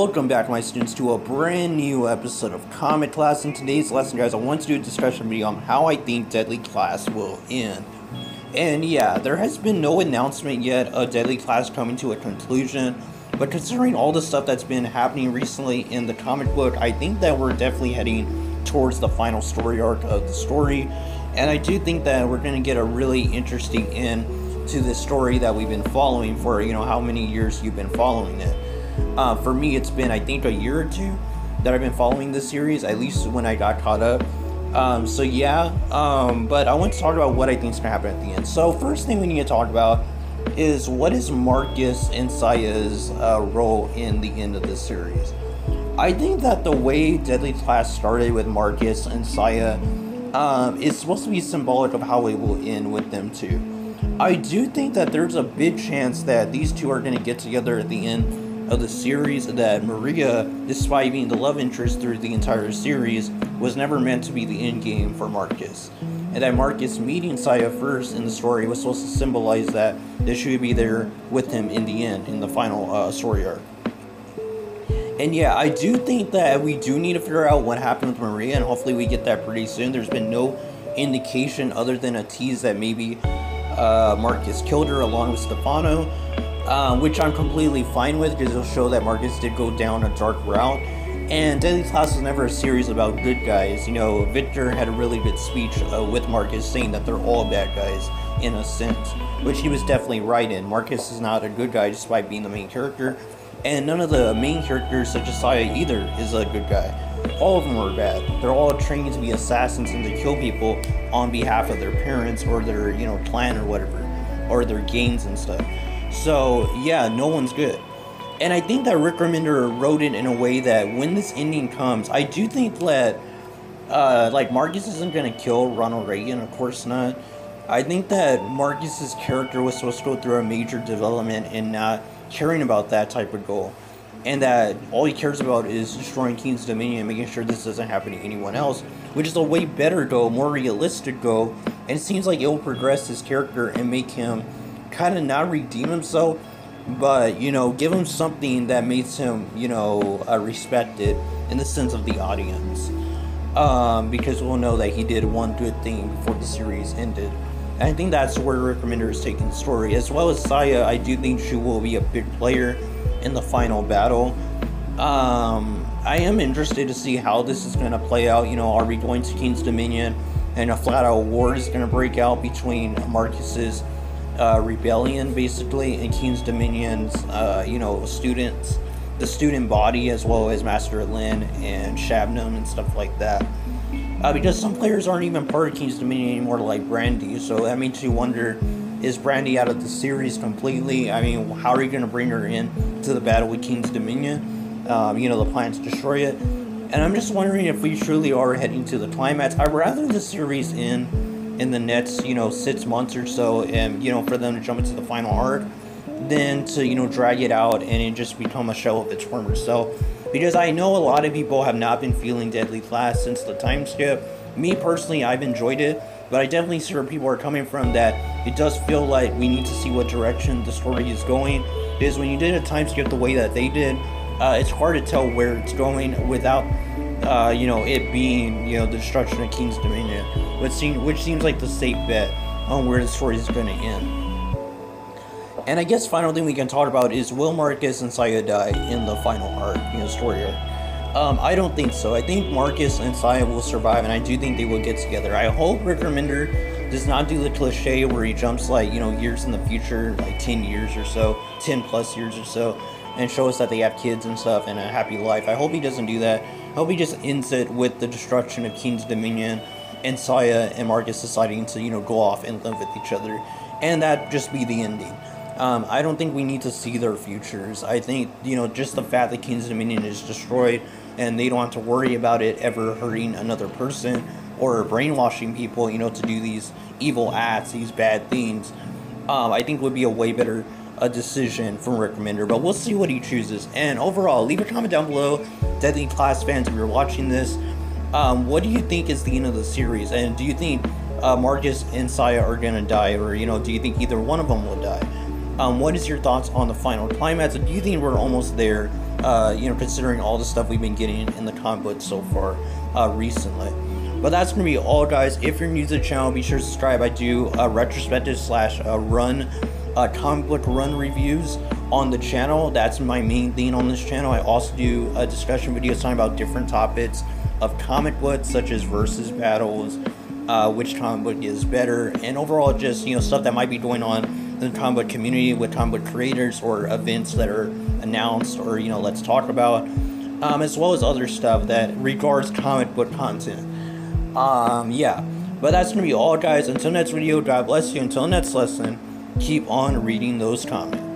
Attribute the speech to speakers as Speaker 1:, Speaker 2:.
Speaker 1: Welcome back, my students, to a brand new episode of Comet Class. In today's lesson, guys, I want to do a discussion video on how I think Deadly Class will end. And yeah, there has been no announcement yet of Deadly Class coming to a conclusion, but considering all the stuff that's been happening recently in the comic book, I think that we're definitely heading towards the final story arc of the story. And I do think that we're going to get a really interesting end to this story that we've been following for, how many years you've been following it. For me, it's been, I think, a year or two that I've been following this series, at least when I got caught up. But I want to talk about what I think is going to happen at the end. So first thing we need to talk about is what is Marcus and Saya's role in the end of this series. I think that the way Deadly Class started with Marcus and Saya is supposed to be symbolic of how it will end with them too. I do think that there's a big chance that these two are going to get together at the end of the series, that Maria, despite being the love interest through the entire series, was never meant to be the end game for Marcus. And that Marcus meeting Saya first in the story was supposed to symbolize that she would be there with him in the end, in the final story arc. And yeah, I do think that we do need to figure out what happened with Maria, and hopefully we get that pretty soon. There's been no indication other than a tease that maybe Marcus killed her along with Stefano, which I'm completely fine with because it'll show that Marcus did go down a dark route. And Deadly Class was never a series about good guys. Victor had a really good speech with Marcus saying that they're all bad guys in a sense, which he was definitely right in. Marcus is not a good guy despite being the main character, and none of the main characters, such as Saya either, is a good guy. All of them are bad. They're all trained to be assassins and to kill people on behalf of their parents or their, clan or whatever, or their gangs and stuff. So yeah, no one's good. And I think that Rick Remender wrote it in a way that when this ending comes, I do think that Marcus isn't going to kill Ronald Reagan, of course not. I think that Marcus's character was supposed to go through a major development and not caring about that type of goal. And that all he cares about is destroying King's Dominion and making sure this doesn't happen to anyone else, which is a way better goal, more realistic goal. And it seems like it will progress his character and make him kind of not redeem himself, but give him something that makes him respected in the sense of the audience, because we'll know that he did one good thing before the series ended. And I think that's where Rick Remender is taking the story. As well as Saya, I do think she will be a big player in the final battle. I am interested to see how this is going to play out. Are we going to King's Dominion and a flat-out war is going to break out between Marcus's rebellion basically and King's Dominion's students, the student body, as well as Master Lin and Shabnam and stuff like that, because some players aren't even part of King's Dominion anymore, like Brandy. So that makes you wonder, is Brandy out of the series completely? I mean, how are you going to bring her in to the battle with King's Dominion? The plan to destroy it. And I'm just wondering if we truly are heading to the climax. I'd rather the series in the next 6 months or so, and for them to jump into the final arc, than to drag it out and it just become a shell of its former self. Because I know a lot of people have not been feeling Deadly Class since the time skip. Me personally, I've enjoyed it, but I definitely see where people are coming from, that it does feel like we need to see what direction the story is going. Because when you did a time skip the way that they did, it's hard to tell where it's going without it being the destruction of King's Dominion, which seems like the safe bet on where the story is going to end. And I guess final thing we can talk about is, will Marcus and Saya die in the final arc, story arc? I don't think so. I think Marcus and Saya will survive, and I do think they will get together. I hope Rick Remender does not do the cliche where he jumps years in the future, like 10 years or so, 10 plus years or so, and show us that they have kids and stuff and a happy life. I hope he doesn't do that. I hope he just ends it with the destruction of King's Dominion and Saya and Marcus deciding to go off and live with each other, and that just be the ending. I don't think we need to see their futures. I think just the fact that King's Dominion is destroyed and they don't have to worry about it ever hurting another person or brainwashing people to do these evil acts, these bad things, I think would be a way better decision from Rick Remender. But we'll see what he chooses. And overall, leave a comment down below, Deadly Class fans, if you're watching this. What do you think is the end of the series? And do you think Marcus and Saya are gonna die, or do you think either one of them will die? What is your thoughts on the final climax? Do you think we're almost there considering all the stuff we've been getting in the comic book so far recently. But that's going to be all, guys. If you're new to the channel, be sure to subscribe. I do retrospective slash run comic book run reviews on the channel. That's my main thing on this channel. I also do discussion videos talking about different topics of comic books, such as versus battles, which comic book is better, and overall just stuff that might be going on in the comic book community with comic book creators, or events that are announced, or let's talk about, as well as other stuff that regards comic book content. Yeah, but that's gonna be all, guys. Until next video, God bless you. Until next lesson, keep on reading those comics.